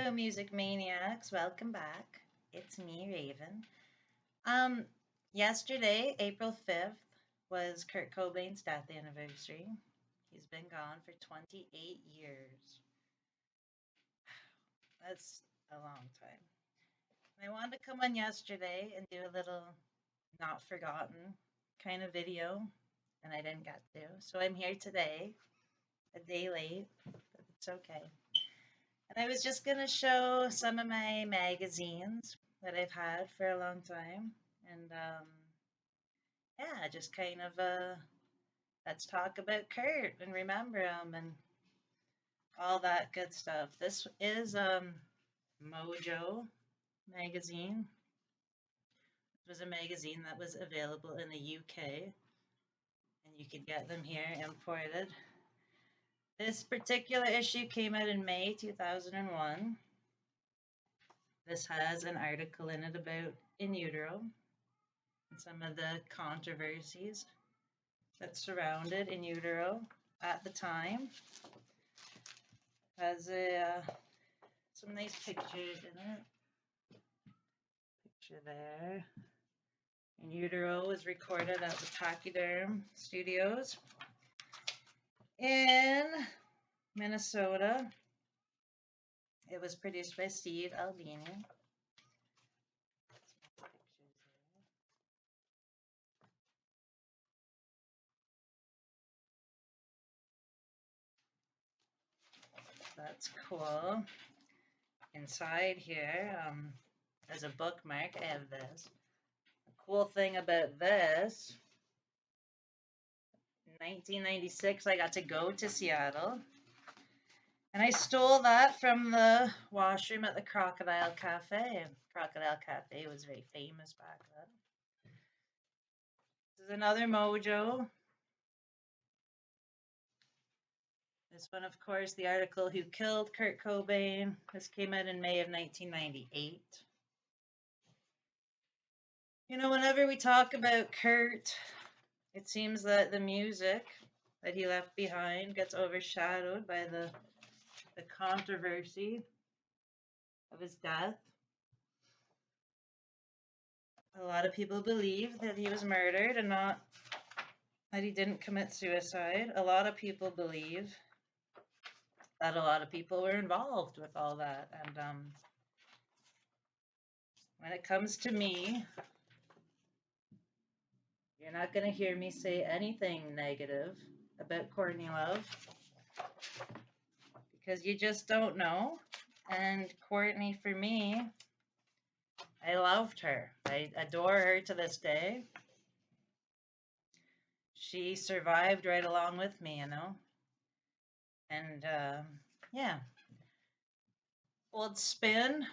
Hello, Music Maniacs. Welcome back. It's me, Raven. Um, Yesterday, April 5th, was Kurt Cobain's death anniversary. He's been gone for 28 years. That's a long time. And I wanted to come on yesterday and do a little not forgotten kind of video, and I didn't get to. So I'm here today, a day late, but it's okay. And I was just going to show some of my magazines that I've had for a long time. And yeah, just kind of let's talk about Kurt and remember him and all that good stuff. This is Mojo Magazine. It was a magazine that was available in the UK, and you could get them here imported. This particular issue came out in May 2001. This has an article in it about in utero and some of the controversies that surrounded in utero at the time. Has some nice pictures in it. Picture there. In utero was recorded at the Pachyderm Studios in Minnesota. It was produced by Steve Albini. That's cool. Inside here, as a bookmark, I have this. The cool thing about this, in 1996, I got to go to Seattle. And I stole that from the washroom at the Crocodile Cafe. Crocodile Cafe was very famous back then. This is another Mojo. This one, of course, the article Who Killed Kurt Cobain. This came out in May of 1998. You know, whenever we talk about Kurt, it seems that the music that he left behind gets overshadowed by the controversy of his death. A lot of people believe that he was murdered and not that he didn't commit suicide. A lot of people believe that a lot of people were involved with all that. And when it comes to me, you're not going to hear me say anything negative about Courtney Love because you just don't know. And Courtney, for me, I loved her. I adore her to this day. She survived right along with me, you know. And yeah. Old Spin,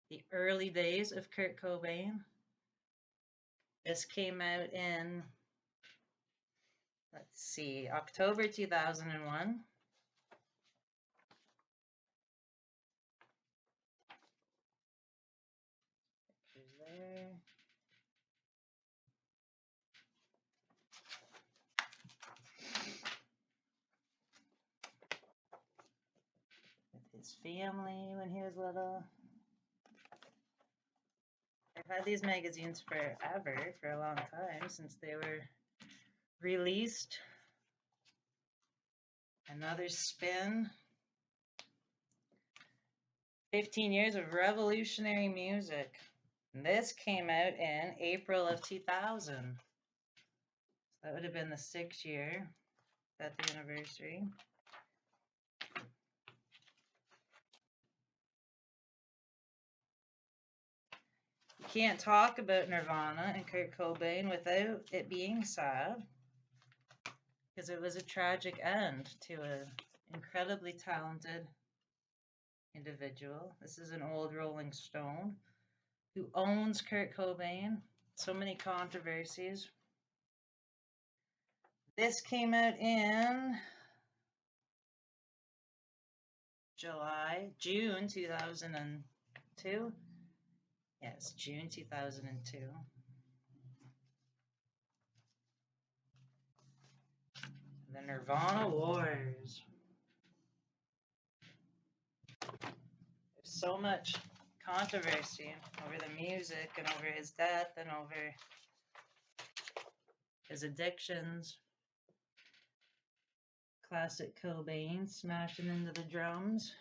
the early days of Kurt Cobain. This came out in, let's see, October 2001. Pictures there. With his family when he was little. I've had these magazines forever, for a long time, since they were released. Another Spin. 15 years of revolutionary music. And this came out in April of 2000. So that would have been the 6th year, death anniversary. You can't talk about Nirvana and Kurt Cobain without it being sad, because it was a tragic end to an incredibly talented individual. This is an old Rolling Stone who owns Kurt Cobain. So many controversies. This came out in June 2002. Yes, June 2002. The Nirvana Wars. so much controversy over the music and over his death and over his addictions. Classic Cobain smashing into the drums.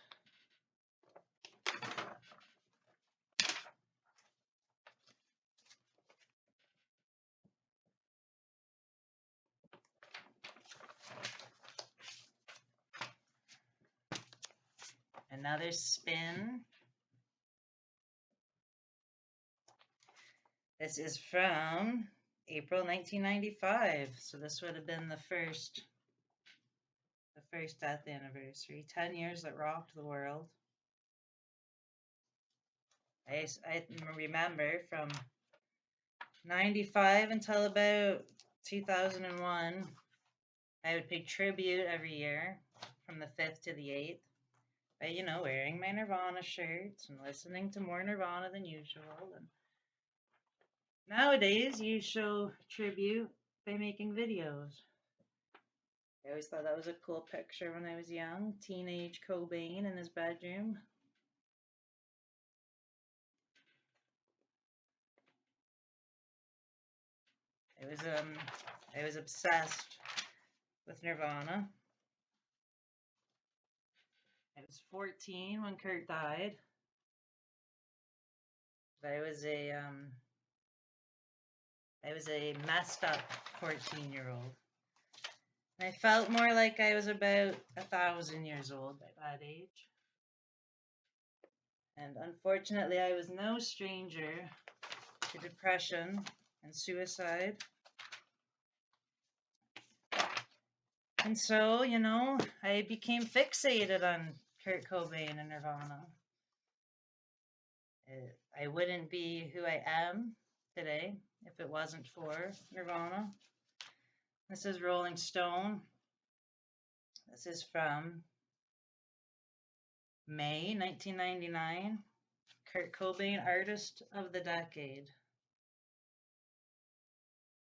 Another spin. This is from April 1995, so this would have been the first death anniversary. 10 years that rocked the world. I remember from 95 until about 2001, I would pay tribute every year from the 5th to the 8th by, you know, wearing my Nirvana shirts and listening to more Nirvana than usual. And nowadays, you show tribute by making videos. I always thought that was a cool picture when I was young. Teenage Cobain in his bedroom. I was obsessed with Nirvana. I was 14 when Kurt died. I was a messed up 14-year-old. I felt more like I was about 1,000 years old by that age. And unfortunately, I was no stranger to depression and suicide. And so, you know, I became fixated on Kurt Cobain and Nirvana. I wouldn't be who I am today if it wasn't for Nirvana. This is Rolling Stone. This is from May 1999. Kurt Cobain, Artist of the Decade.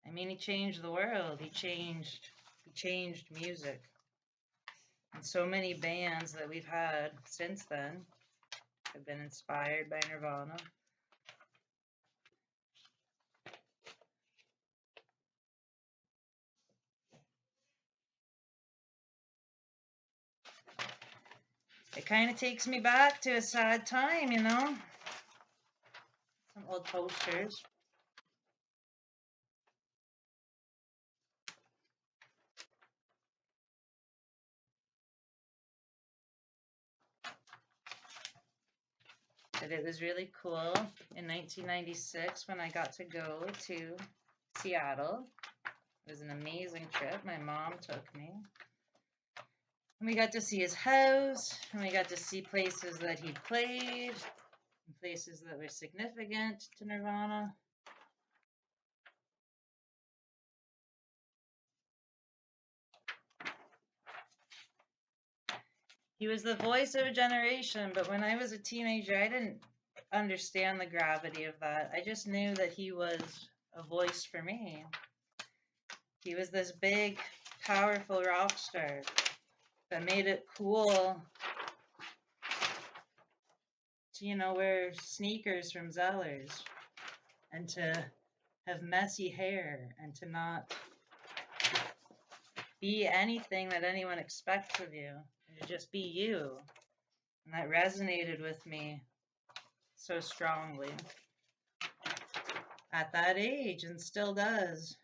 I mean, he changed the world. He changed music. And so many bands that we've had since then have been inspired by Nirvana. It kind of takes me back to a sad time, you know? Some old posters. But it was really cool in 1996 when I got to go to Seattle. It was an amazing trip. My mom took me. And we got to see his house, and we got to see places that he played, and places that were significant to Nirvana. He was the voice of a generation, but when I was a teenager, I didn't understand the gravity of that. I just knew that he was a voice for me. He was this big, powerful rock star that made it cool to, you know, wear sneakers from Zellers and to have messy hair and to not be anything that anyone expects of you and to just be you. And that resonated with me so strongly at that age and still does.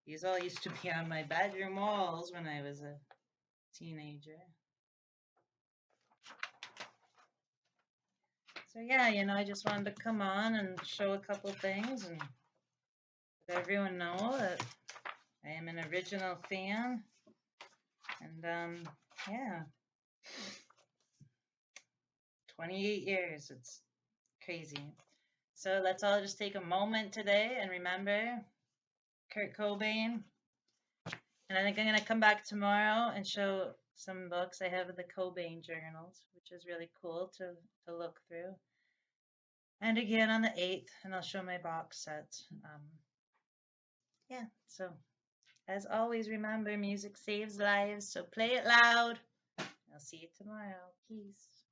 These all used to be on my bedroom walls when I was a teenager. So yeah, you know, I just wanted to come on and show a couple things and let everyone know that I am an original fan. And yeah, 28 years, it's crazy. So let's all just take a moment today and remember Kurt Cobain. And I think I'm going to come back tomorrow and show some books. I have the Cobain journals, which is really cool to look through. And again on the 8th, and I'll show my box set. Yeah, so as always, remember music saves lives, so play it loud. I'll see you tomorrow. Peace.